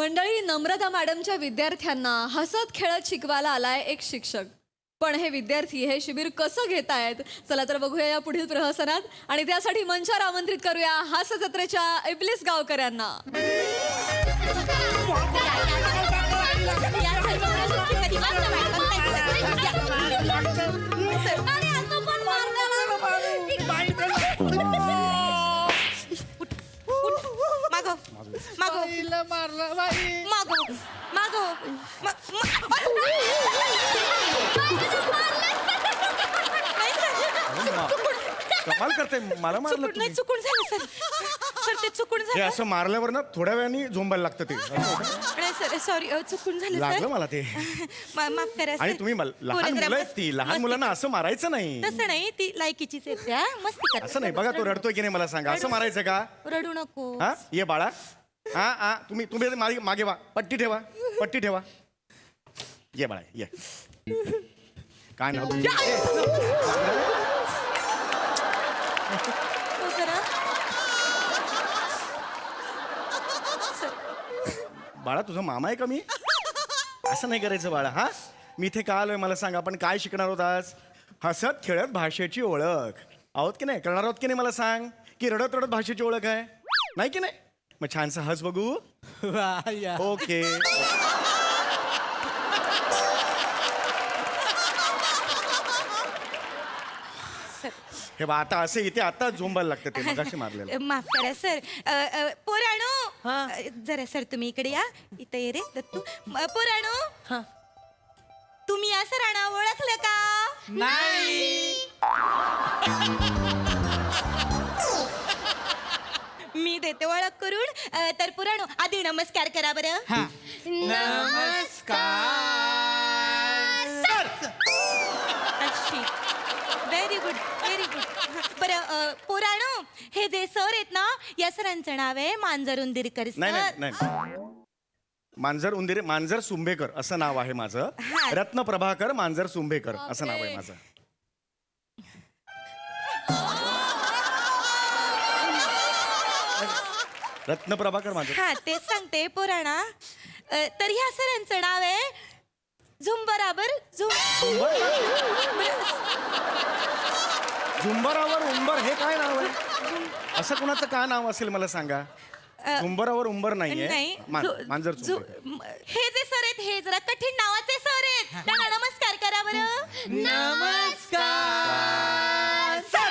मंडळी, नम्रता मॅडमच्या विद्यार्थ्यांना हसत खेळत शिकवायला आलाय एक शिक्षक. पण हे विद्यार्थी हे शिबिर कसं घेतायत, चला तर बघूया या पुढील प्रहसनात. आणि त्यासाठी मंचावर आमंत्रित करूया हास्य जत्रेच्या इब्लिस गावकऱ्यांना. कमाल करते, मला मारलं नाही, चुकून झालं सर. सर ते चुकून हे झालं. असं मारल्यावर ना थोड्या वेळाने झोंबायला लागतं ते. नाही सर, सॉरी, चुकून झालं सर. लागलं मला ते. माफ करा सर. आणि तुम्ही लहान मुलं आहेत ती, लहान मुलांना असं मारायचं नाही. तसं नाही, ती लायकीचीच येते. मस्ती करते. असं नाही, बघा तो रडतोय की नाही मला सांगा. असं मारायचं का? रडू नको. हा ये बाळा. हा हा तुम्ही मागे वा, पट्टी ठेवा, पट्टी ठेवा. ये बाळा ये. काय नाव तुझं? हो सर. बाळा तुझा मामा आहे का मी? असं नाही करायचं बाळा. हा मी इथे का आलोय मला सांग. आपण काय शिकणार आहोत आज? हसत खेळत भाषेची ओळख आहोत की नाही? करणार आहोत की नाही मला सांग. की रडत रडत भाषेची ओळख आहे, नाही की नाही? मग छानसा हस बघू. ओके. हे बा आता असं इथे आता झोंबायला लागतं ते मगाशी मारलेलं. माफ करा सर. पोराणू, जरा सर तुम्ही इकडे या. इथं ये रे दत्तू. पोराणू, तुम्ही या सरांना ओळखलं का? नाही. मी देते ओळख करून. तर पुराणू आधी नमस्कार करा बरं. नमस्कार. अशी. Very good, very good. बरं पुराणू, हे जे सर आहेत ना, या सरांचं नाव आहे मांजर उंदीरकर नाही नाही सर. नाही. मांजर सुंभेकर असं नाव आहे माझं. हा. रत्न प्रभाकर मांजर सुंभेकर असं नाव आहे माझं. रत्न प्रभाकर माझं. हा तेच सांगते पुराणा. तर ह्या सरांचं नाव आहे झुंबराबर झुंबरावर उंबर हे काय नाव आहे? असं कोणाचं का नाव असेल मला सांगा. झुंबरावर उंबर नाहीये. नाही. मांजर हे जे सर आहेत हे जरा कठीण नावाचे सर आहेत. त्यांना नमस्कार करा बरं. नमस्कार सर.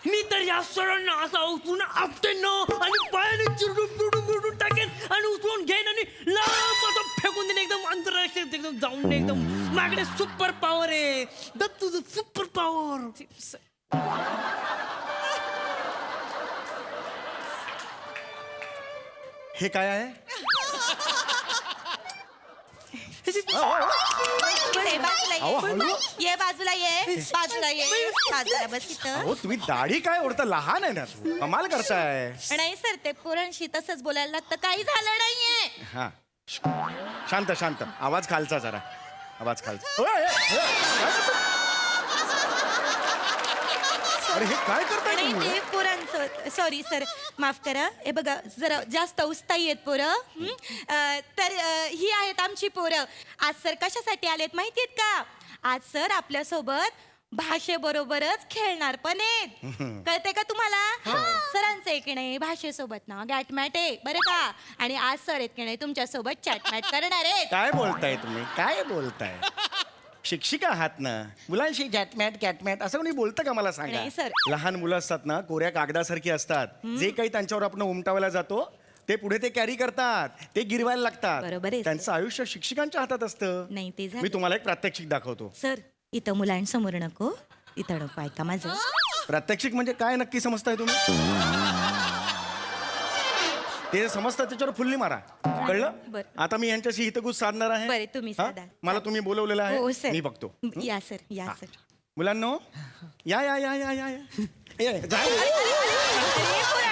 मी तर या सरांना असा उचलून आपटेन आणि पायाने चिरडून टाकेन आणि उचलून घेईन आणि लांब असं फेकून देईन. एकदम आंतरराष्ट्रीय एकदम जाऊन एकदम माझ्याकडे सुपर पॉवर आहे. तुझं सुपर पॉवर. हे काय आहे? ये बाजूला ये. बाजूला बस इथं. अहो तुम्ही दाढी काय ओढता? लहान आहे ना तू, कमाल करताय. नाही सर, ते पोरांशी तसंच बोलायला लागतं. काही झालं नाहीये. हा शांत शांत. आवाज खालचा जरा. आवाज खालचा. ओय, ओय, ओय. अरे हे काय करताय नाही तुम्ही? ते पोरांचं. सॉरी सर, माफ करा. हे बघा जरा जास्त उस्ताई आहेत पोरं. तर ही आहेत आमची पोरं. आज सर कशासाठी आलेत माहितीयेत का? आज सर आपल्या सोबत भाषेबरोबरच खेळणार पण आहेत. कळते का तुम्हाला? सरांचं एक नाही भाषेसोबत ना गॅटमॅट आहे बरं का. आणि आज सर आहेत की नाही तुमच्या सोबत चॅटमॅट करणार आहेत. काय बोलताय तुम्ही? काय बोलताय? शिक्षिका आहात ना, मुलांशी जॅटमॅट कॅटमॅट असं कोणी बोलतं का मला सांगा. नाही, सर. लहान मुलं असतात ना, कोऱ्या कागदासारखी असतात. जे काही त्यांच्यावर आपण उमटावायला जातो ते पुढे ते कॅरी करतात, ते गिरवायला लागतात. बरोबर आहे, त्यांचं आयुष्य शिक्षकांच्या हातात असतं. नाही ते झालं. मी तुम्हाला एक प्रात्यक्षिक दाखवतो. सर इथं मुलांसमोर नको. इथं नको. ऐका माझं. प्रात्यक्षिक म्हणजे काय नक्की समजताय तुम्ही? ते समजतात त्याच्यावर फुल्ली मारा. कळलं? बरं. आता मी यांच्याशी हितगुज साधणार आहे. बरं, तुम्ही हा? साधा. मला तुम्ही बोलवलेलं हो आहे, सर. मी बघतो. या सर, या सर. मुलांनो या या या या या या. ये, जा.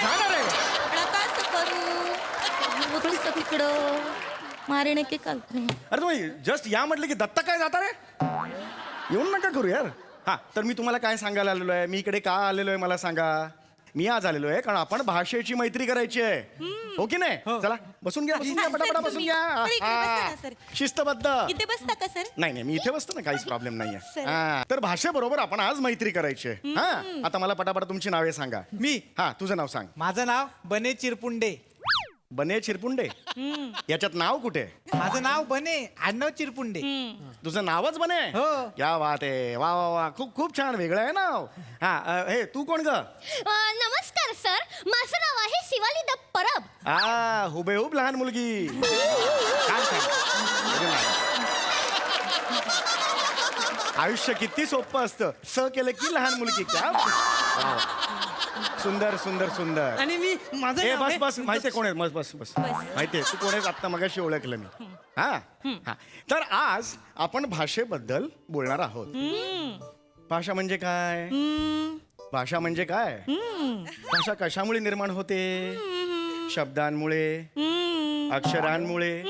जाणार आहे. नका असं करू. उठूस तिकडं मारणे की काल. अरे तुम्ही जस्ट या म्हटलं की दत्ता काय जाता रे? येऊन नका करू यार. हा तर मी तुम्हाला काय सांगायला आलेलो आहे, मी इकडे का आलेलो आहे मला सांगा. मी आज आलेलो आहे कारण आपण भाषेची मैत्री करायची आहे हो की नाही चला बसून घ्या बसून घ्या हा, सर, पटापटा बसून तुम्ही- घ्या सर, इकडे बसा ना, हा. सर. शिस्तबद्ध इथे बसता का सर नाही नाही मी इथे बसतो ना काहीच प्रॉब्लेम नाहीये सर. हा तर भाषेबरोबर आपण आज मैत्री करायची आहे हा आता मला पटापट तुमची नावे सांगा मी हा तुझं नाव सांग माझं नाव बने चिरपुंडे. बने चिरपुंडे याच्यात नाव कुठे माझं नाव बने आडनाव चिरपुंडे. तुझं नावच बने हो. क्या बात आहे वा वा वा खूप खूप छान वेगळं आहे नाव हा हे तू कोण ग नमस्कार सर माझं नाव आहे शिवाली द परब हुबेहूब लहान मुलगी छान छान अजून नाही. आयुष्य किती सोपं असतं स केलं की लहान मुलगी क्या वाव. सुंदर सुंदर सुंदर आणि मी माझं ए नाव बस आहे- बस माहितीये कोण आहे बस बस बस माहितीये तू कोण आहेस आत्ता मगाशी ओळखलं मी हा हा तर आज आपण भाषेबद्दल बोलणार आहोत भाषा म्हणजे काय भाषा म्हणजे काय भाषा कशामुळे निर्माण होते शब्दांमुळे अक्षरांमुळे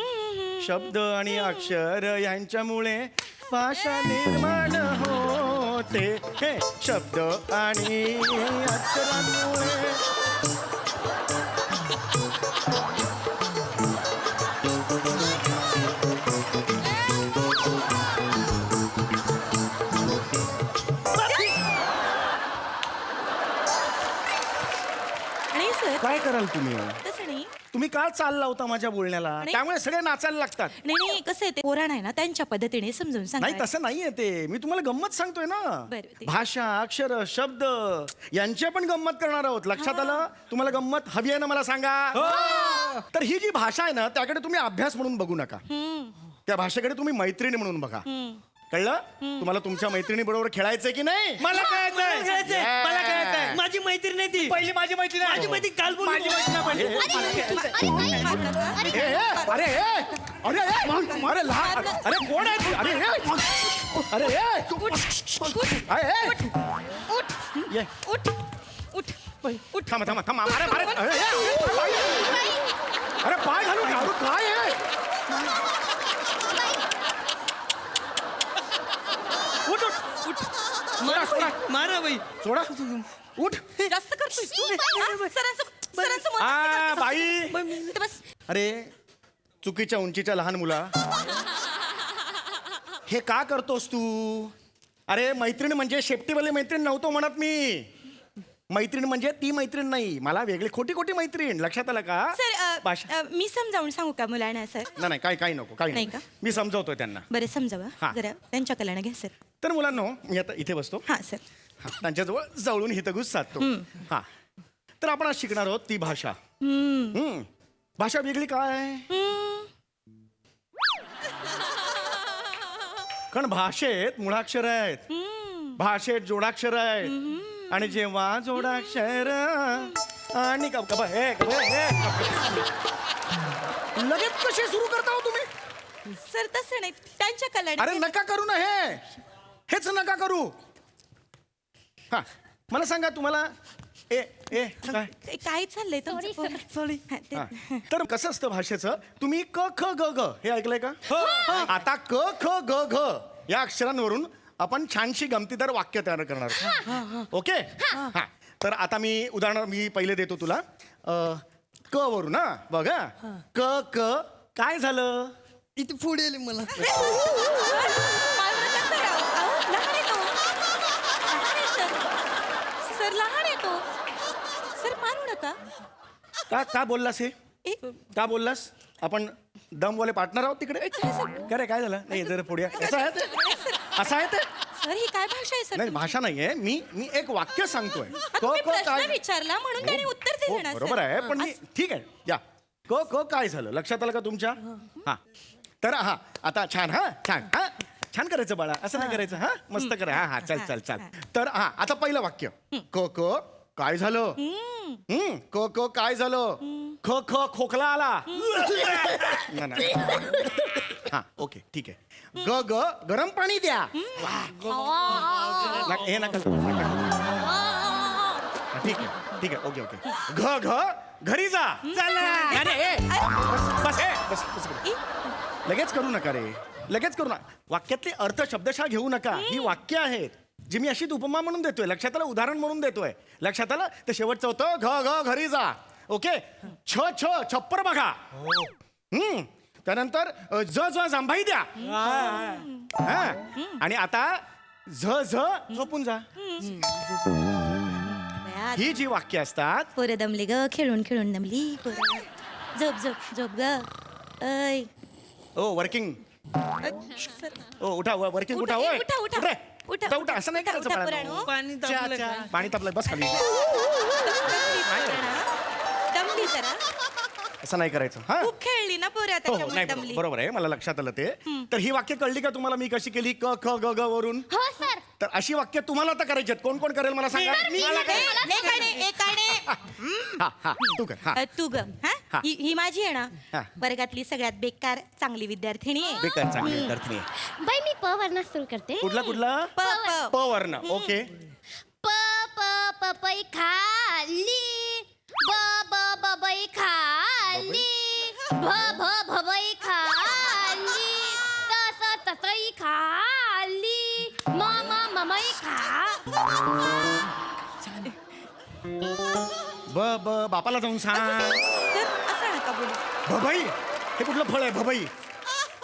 शब्द आणि अक्षर यांच्यामुळे भाषा निर्माण होते हे शब्द आणि अक्षरांमुळे आणि सर काय कराल तुम्ही तसं नाही तुम्ही का चालला होता माझ्या बोलण्याला नाही. त्यामुळे सगळे नाचायला लागतात नाही कसं आहे ते पोराण आहे ना त्यांच्या पद्धतीने समजून सांगा नाही तसं नाहीये ते मी तुम्हाला गंमत सांगतोय ना बरं, ते- भाषा अक्षर शब्द यांची पण गंमत करणार आहोत लक्षात आलं तुम्हाला गंमत हवी आहे ना मला सांगा तर ही जी भाषा आहे ना त्याकडे तुम्ही अभ्यास म्हणून बघू नका त्या भाषेकडे तुम्ही मैत्रिणी म्हणून बघा कळलं तुम्हाला तुमच्या मैत्रिणी बरोबर खेळायचंय की नाही मला मला कळतंय. खेळायचंय, मला खेळायचंय. माझी मैत्रीण नाही ती पहिली माझी मैत्रीण आहे. माझी मैत्रीण काल बोलली. माझी मैत्रीण आहे पहिली. ए, ए, अरे ए, अरे ए, अरे लहान अरे कोण आहे तू? अरे ए, अरे ए, अरे ए. ये. थांबा थांबा थांबा अरे अरे अरे ए, अरे पाय घालून घालू काय आहे उठ उठ उठ मारा सोडा. मारा बाई सोडा उठ जास्त करतोय तू सरांचं बाई बस अरे चुकीच्या उंचीच्या लहान मुला हे का करतोस तू अरे मैत्रीण म्हणजे शेपटीवाली मैत्रीण नव्हतो म्हणत मी मैत्रीण म्हणजे ती मैत्रीण नाही मला वेगळी खोटी खोटी मैत्रीण लक्षात आलं का सर भाषा मी समजावून सांगू का मुलांना सर नाही नाही काही नको काही नाही नाही का? मी समजवतोय त्यांना बरं समजावा हा. जरा त्यांच्या कलानं घ्या सर तर मुलांनो मी आता इथे बसतो हा सर हा, त्यांच्याजवळ जवळून हितगुज साधतो हा तर आपण आज शिकणार आहोत ती भाषा भाषा वेगळी काय कारण भाषेत मुळाक्षर आहेत भाषेत जोडाक्षर आहेत आणि जेव्हा जोडाक्षर आणि लगेच कसे सुरू करता हो तुम्ही सर तसं नाही त्यांच्या कलानं अरे नका करू ना हेच नका करू हा मला सांगा तुम्हाला ए ए काय ते काय चाललंय तुमचं Sorry, पोरं? sir. हा, ते- हा. तर कसं असतं भाषेचं तुम्ही क ख ग घ हे ऐकलंय का आता क ख ग घ या अक्षरांवरून आपण छानशी गमतीदार वाक्य तयार करणार आहोत. ओके हा तर आता मी उदाहरण मी पहिले देतो तुला क वरून ना बघा क क काय झालं इथे पुढे आली मला मारू नका सर, अहो, लहान आहे तो. लहान आहे सर. सर लहान आहे तो सर मारू नका का बोललास हे ए, का बोललास आपण दमवाले पार्टनर आहोत तिकडे काय रे काय झालं नाही जरा पुढे असं आहे ते असं आहे ते सर ही काय भाषा आहे सर नाही भाषा नाहीये मी एक वाक्य सांगतोय आता तुम्ही प्रश्न विचारला म्हणून त्याने उत्तर हो, दिलं ना सर. बरोबर आहे पण मी ठीक आहे या क क काय झालं लक्षात आलं का तुमच्या हा तर हा आता छान छान करायचं बाळा असं नाही करायचं हा मस्त करा हा चल चल चल तर हा आता पहिलं वाक्य क क काय झालं क क काय झालं ख ख खोकला आला नाही, नाही. हा ओके ठीक आहे ग ग गरम पाणी द्या हे नका ठीक आहे ओके घ घ घरी जा अरे ए, बस बस लगेच करू नका रे लगेच करू नका वाक्यातले अर्थ शब्दशः घेऊ नका ही वाक्य आहेत जी मी अशीच उपमा म्हणून देतोय, लक्षात आलं, उदाहरण म्हणून देतोय. लक्षात आलं? तर शेवटचं होतं घ घ घरी जा. ओके, छ छ छप्पर बघा. त्यानंतर ज ज जांभाई द्या. हा. आणि आता झ झ झोपून जा. ही जी वाक्य असतात, पोरं दमली ग, खेळून खेळून दमली पोरं. झोप झोप झोप ग. ऐ ओ वर्किंग, सर, ओ उठा, वर्किंग उठा. उठा, ओय उठा, उठा. उठा, उठा, उठा, उठा. असं नाही उठा, करायचं उठा, बाळांनो. पुराणो. पाणी तापलं का? पाणी तापलंय, बस खाली. दमली जरा. असं नाही करायचं. हा, खूप खेळली ना पोरं, हो हो, त्याच्यामुळे नाही दमली. बरोबर आहे, मला लक्षात आलं ते. तर ही वाक्य कळली का तुम्हाला मी कशी केली, क ख ग ग वरून? हो सर. तर अशी वाक्य तुम्हाला आता करायची आहेत. कोण कोण करेल मला सांगा. हा हा तू कर. हा तू ग. हा. हा ही माझी आहे हा. ना वर्गातली सगळ्यात बेकार चांगली विद्यार्थिनी आहे. बेकार चांगली विद्यार्थी आहे. बाई मी प वर्ण सुरू करते. कुठला प प प वर्ण. ओके, प प पपई खाली. ब ब बबई खाली. भ भ भबई खाली. त स तसई खाली. म म ममई खा. ब ब बापाला जाऊन सांग. सर असं नका बोलू. भभई, हे कुठलं फळ आहे भभई?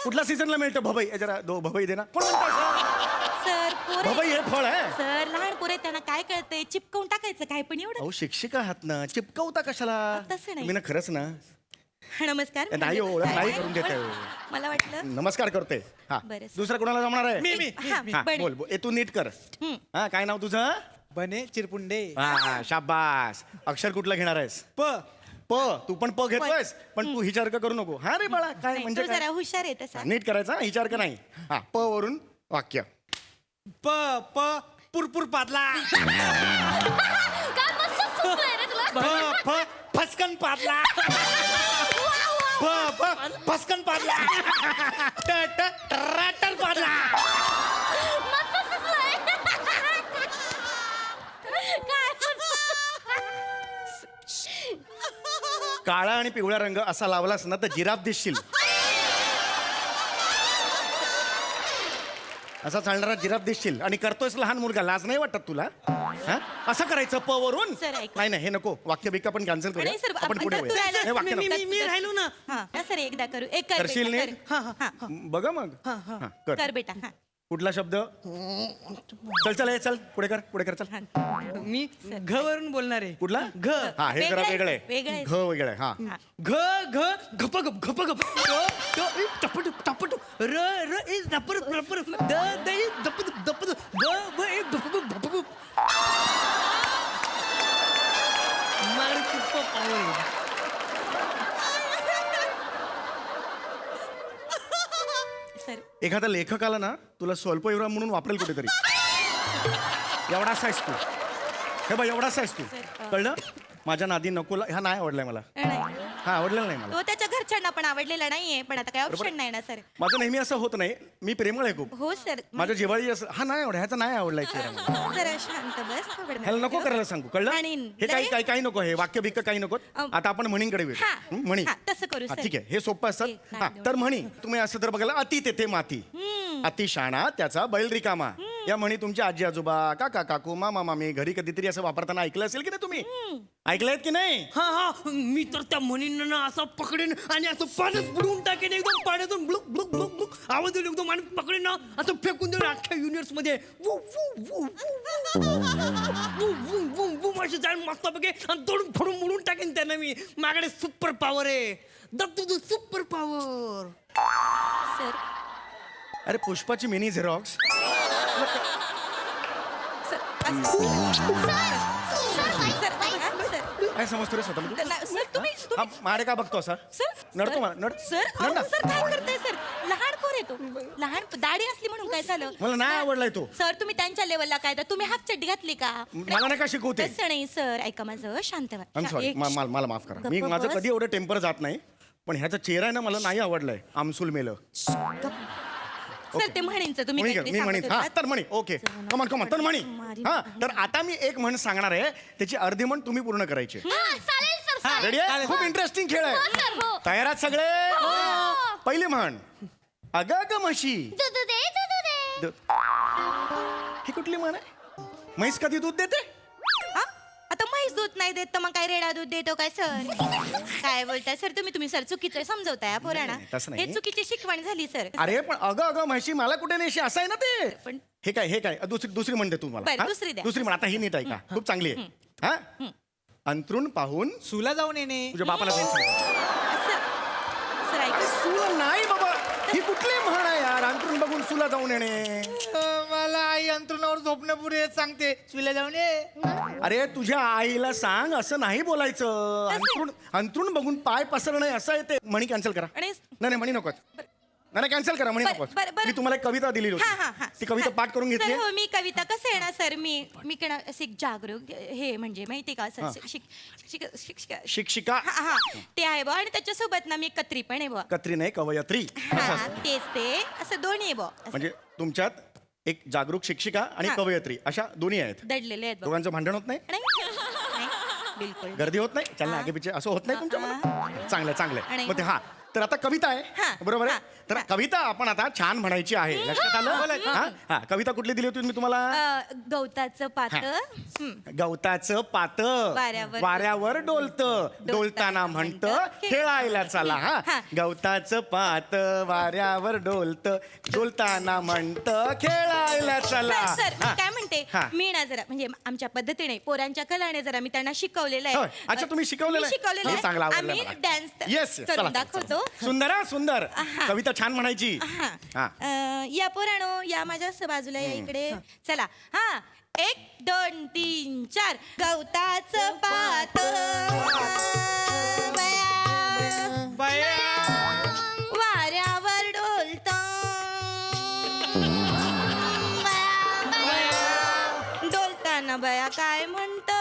कुठल्या सीझनला मिळतं भभई? जरा दो भभई दे ना. कोण म्हणतं सर पोरं भभई हे फळ आहे? सर लहान पोरं त्यांना काय कळतंय, चिपकवून टाकायचं काय पण एवढं. अहो शिक्षिका आहात ना, चिपकवता कशाला? तसं नाही. मी ना खरंच ना नमस्कार. नाही हो, ओळख नाही करून देत आहे. मला वाटलं नमस्कार करते. हा, बरं, सर. दुसरं कोणाला जमणार आहे? हा, हा, बने. बोल बोल. ए, तू नीट कर. हा, काय नाव तुझं? बने चिरपुंडे. हा, शाबास. अक्षर कुठलं घेणार आहेस? प प. तू पण प घेतोयस, पण तू हिचार्क करू नको. हा रे बाळा, काय नाही, म्हणजे तो काय? जरा हुशार आहे तसा. नीट करायचा, हिचार्क नाही. हा, प वरून वाक्य. प प पुरपुर पादला. काय मस्त सुचलंय रे तुला. फ फ फसकन पादला. फ फ फसकन पादला. ट ट ट्रॅक्टर पादला. मस्त सुचलंय. काय काळा आणि पिवळा रंग असा लावलास ना तर जिराफ दिसशील. असा चालणारा जिराफ दिसशील. आणि करतोयस लहान मुलगा, लाज नाही वाटत तुला? हा, असं करायचं प वरून? सर, ऐका. नाही नाही, हे नको. वाक्य बिक्य आपण कॅन्सल करूया. नाही, सर, आपण पुढे आपण वळूया. राहिलं. हे वाक्य नको. मी राहिलो ना. हा सर एकदा करू. एक कर करशील बेटा, नीट? कर. हा, बघा मग. हा, कर. कर बेटा. हा. कुठला शब्द? चल चल हे चल, पुढे कर चल. मी घ वरून बोलणार आहे. कुठला? घ. हा, हे जरा वेगळं वेगळं आहे, वेगळं आहे. आहे. घ वेगळं आहे. हा, घ घ घपगप घपगप टपट टपट र र ए रपर रपर द द ए दपद दपद ब ब ए दपद दपद मार सुपर पावर. सर एखादा लेखकाला ना तुला स्वल्पविराम म्हणून वापरेल कुठेतरी. एवढासा आहेस तू. हे बघ, एवढासा आहेस तू. कळलं? माझ्या नादी नको. हा नाही आवडलाय मला. नाही हा, आवडलेला नाही मला. तो त्याच्या घरच्यांना पण आवडलेला नाहीये, पण आता काय ऑप्शन नाही ना सर. माझं नेहमी असं होत नाही. मी प्रेमळ आहे खूप. हो सर. माझ्या जिव्हाळी असं. हा नाही आवड, ह्याचा नाही आवडलाय चेहरा मला. जरा शांत बस. थोडं ह्याला नको करायला सांगू. कळलं? आणि हे काही काही काही नको. हे वाक्य बिक्य काही नको. आता आपण म्हणींकडे हा. वेळ. म्हणी. हा, तसं करू, हा, सर. ठीक आहे. हे सोपं असतात. एक, हा, दोन. तर म्हणी तुम्ही असं तर बघायला अति तेथे माती. अति शाणा त्याचा बैल रिकामा. या म्हणी तुमच्या आजी आजोबा, काका काकू, मामा मामी घरी कधीतरी असं वापरताना ऐकलं असेल की नाही तुम्ही? ऐकलंयत की नाही? हा हा, मी तर त्या म्हणींना ना असं पकडेन आणि असं पाण्यात बुडवून टाकेन. एकदम पाण्यातून ब्लुक ब्लुक ब्लुक ब्लुक आवाज येईल एकदम. आणि पकडेन ना असं फेकून देऊन अख्ख्या युनिवर्स मध्ये वू वू वू वू वू वू वू अशी जाईल मस्तपैकी आणि तोडून फोडून बुडून टाकेन त्यांना मी. माझ्याकडे सुपर पॉवर आहे. Dattu super power. सर अरे पुष्पाची मिनी झेरॉक्स. सर काय समजतो रे स्वतः? सर तुम्ही हा, मारे का बघतो असा? सर नडतो मला. नड सर नड ना. सर काय करताय सर? लहान पोर येतो. लहान दाढी असली म्हणून काय झालं? मला नाही आवडलाय तो. सर तुम्ही त्यांच्या लेवलला काय तर तुम्ही हाफ चड्डी घातली का? मला नाही का शिकवते? तसं नाही सर. ऐका माझं, शांत व्हा. I am sorry. एक- मला माफ करा. मी गप्प माझं बस. कधी एवढं टेम्पर जात नाही. पण ह्याचा चेहरा आहे ना मला नाही आवडलाय. आमसूल मेलं. सर ते म्हणींचं तुम्ही मी काहीतरी म्हणीन. सांगत हा, होतात. तर म्हणी. ओके, कमान तर म्हणी. मारी- हा, तर आता मी एक म्हण सांगणार आहे. त्याची अर्धी म्हण तुम्ही पूर्ण करायची. हा, चालेल सर, चालेल. रेडी आहे? खूप इंटरेस्टिंग खेळ हो, आहे. सर, हो. तयार आहात सगळे? पहिली म्हण. अगं ग म्हशी. दुधू दे, दुधू दे. द- ही कुठली म्हण आहे? म्हैस कधी दूध देते? हा? आता म्हैस दूध नाही देत तर मग काय रेडा दूध देतो काय सर? काय बोलताय सर तुम्ही सर चुकीचं समजवताय हा पोरांना. नाही, तसं नाही. हे चुकीची शिकवण झाली सर. अरे पण अगं म्हशी मला कुठे नेशी असं आहे ना ते. पण हे काय दुसरी म्हणते तू मला बरं, हा? दुसरी द्या. दुसरी म्हण आता ही नीट आहे का? खूप चांगली आहे हा. अंतरून पाहून सुला जाऊन येणे. तुझ्या बापाला जाऊन सांग. सर अरे ऐका. सुला नाही बाबा, ही कुठली म्हण आहे यार? अंतरून बघून सुला जाऊन येणे. मला आई अंतरुणावर झोपण्यापूर्वी सांगते सुला जाऊन ये. अरे तुझ्या आईला सांग असं नाही बोलायचं. अंतरून बघून पाय पसरणं असं आहे ते. म्हणी कॅन्सल करा. आणि नाही म्हणी नको. नाही कॅन्सल करा म्हणी नको. बरं. मी तुम्हाला एक कविता दिली हा, हा, होती हा. ती कविता पाठ करून घेतली. सर हो मी कविता कसं आहे ना सर मी केना असे एक जागरूक हे म्हणजे माहिती का हा. सर शिक्षिका शिक्षिका हा हा ते आहे बा आणि त्याच्यासोबत ना मी एक कत्री पण आहे बा. कत्री नाही कवयत्री असं हा असतं. तेच ते असं दोन्ही आहे बा. म्हणजे तुमच्यात एक जागरूक शिक्षिका आणि हा. कवयत्री अशा दोन्ही आहेत. दडलेले आहेत बा. दोघांचं भांडण होत नाही, नाही, बिलकुल गर्दी होत नाही, चलना हा. आगे पिछे असं होत नाही तुमच्या हा. मनात? चांगलं आणि- मग ते हा तर आता कविता आहे हा. बरोबर आहे. हा. तर हा. कविता आपण आता छान म्हणायची आहे. लक्षात आलं? हा हा कविता कुठली दिली होती मी तुम्हाला? गवताचं पात गवताचं पात वाऱ्यावर डोलत डोलताना म्हणत खेळायला चला. हा हा. गवताचं पात वाऱ्यावर डोलत डोलताना म्हणत खेळायला चला. सर हा. काय म्हणते हा. मी ना जरा म्हणजे आमच्या पद्धतीने पोरांच्या कलाने जरा मी त्यांना शिकवलेलं होय. आहे. अच्छा तुम्ही शिकवलेलं आहे? शिकवलेलं हे चांगलं आवडलं आम्ही मला. डान्स येस करून दाखवतो. सुंदर हा, सुंदर हा. कविता छान म्हणायची. हा. हा. या पोरानो या माझ्या बाजूला या इकडे चला. हा 1 2 3 4 गवताचं पात वाऱ्यावर डोलत डोलताना बया काय म्हणत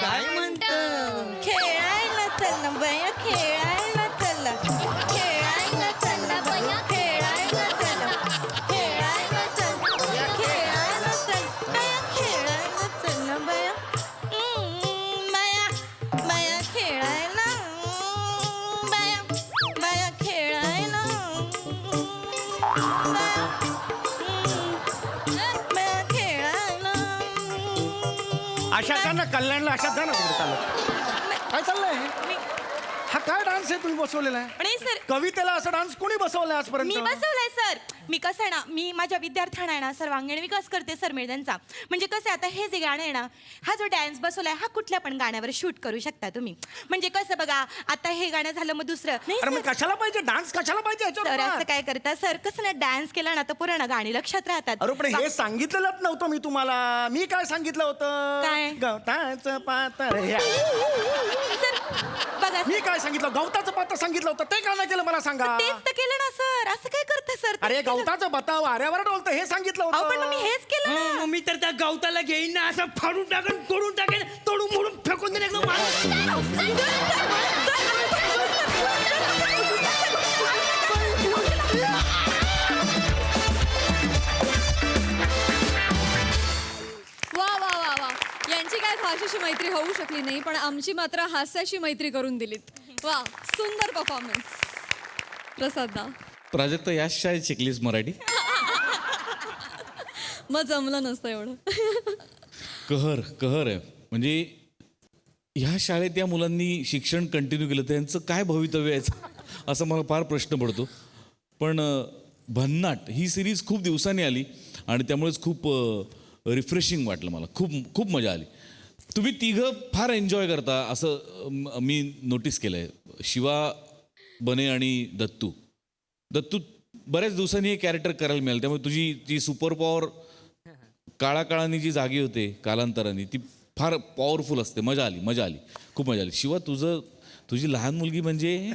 काय म्हणतं? खेळायला चल ना बया खेळायला चल खेळायला चल ना बया खेळायला चल खेळायला चल खेळायला चल बया खेळायला चल ना बया बया बया खेळायला बया बया खेळायला बया खेळायला अशा जा ना कल्याणला अशाच जा ना तिकडे चालत. काय चाललंय? मी- हा काय डान्स आहे तुम्ही बसवलेला आहे? आणि सर कवितेला असं डान्स कोणी बसवलाय आजपर्यंत? मी बसवलाय सर. मी कसं आहे ना मी माझ्या विद्यार्थ्यांना आहे ना सर्वांगीण विकास करते सर मी त्यांचा. म्हणजे कसं आहे आता हे जे गाणं आहे ना हा जो डान्स बसवलाय हा कुठल्या पण गाण्यावर शूट करू शकता तुम्ही. म्हणजे कसं बघा आता हे गाणं झालं मग दुसरं नाही अरे सर. मग कशाला पाहिजे डान्स? कशाला पाहिजे सर असं याच्यावर? काय करता सर कसं ना डान्स केला ना तर पूर्ण गाणी लक्षात राहतात. अरे पण हे सांगितलेलंच नव्हतं मी तुम्हाला. मी काय सांगितलं होतं? काय? गवताचं पातर हे. सर बघा मी काय सांगितलं? गवताचं पात्र सांगितलं होतं ते का नाही केलं मला सांगा. तेच तर केलं ना सर. असं काय करता सर? अरे गवताचं बता वाऱ्यावर डोलतं हे सांगितलं अहो पण मग मी होतं. हेच केलं ना. मग मी तर त्या गवताला घेईन ना असं फाडून टाकेन तोडून टाकेन तोडून मोडून फेकून देईन एकदम वा वा वा वा यांची काय भाषेशी मैत्री होऊ शकली नाही पण आमची मात्र हास्याशी मैत्री करून दिलीत. वा सुंदर परफॉर्मन्स. प्रसादा प्राजक्ता याच शाळेत शिकलीस मराठी? मग जमलं नसतं एवढं. कहर आहे म्हणजे ह्या शाळेत या मुलांनी शिक्षण कंटिन्यू केलं तर यांचं काय भवितव्य आहे असं मला फार प्रश्न पडतो. पण भन्नाट ही सिरीज खूप दिवसांनी आली आणि त्यामुळेच खूप रिफ्रेशिंग वाटलं मला. खूप खूप मजा आली. तुम्ही तिघं फार एन्जॉय करता असं मी नोटीस केलं आहे. शिवा बने आणि दत्तू बऱ्याच दिवसांनी हे कॅरेक्टर करायला मिळालं त्यामुळे तुझी जी सुपर पॉवर काळाकाळाने जी जागी होते कालांतराने ती फार पॉवरफुल असते. मजा आली खूप मजा आली. शिवा तुझी लहान मुलगी म्हणजे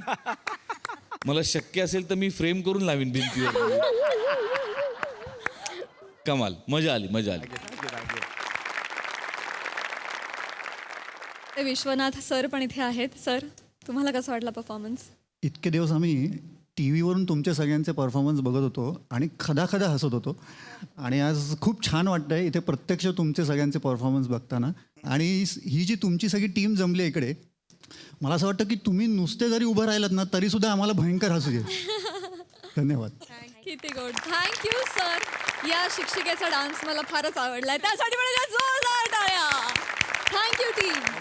मला शक्य असेल तर मी फ्रेम करून लावीन भिंतीवर. कमाल मजा आली. ते विश्वनाथ सर पण इथे आहेत. सर तुम्हाला कसं वाटला परफॉर्मन्स? इतके दिवस आम्ही टी व्हीवरून तुमचे सगळ्यांचे परफॉर्मन्स बघत होतो आणि खदाखदा हसत होतो आणि आज खूप छान वाटतं आहे इथे प्रत्यक्ष तुमचे सगळ्यांचे परफॉर्मन्स बघताना. आणि ही जी तुमची सगळी टीम जमली आहे इकडे मला असं वाटतं की तुम्ही नुसते जरी उभं राहिलात ना तरीसुद्धा आम्हाला भयंकर हसू येईल. धन्यवाद. किती गोड. Thank you sir. या शिक्षिकेचा डान्स मला फारच आवडलाय त्यासाठी म्हणजे जोरदार टाळ्या थँक्यू टीम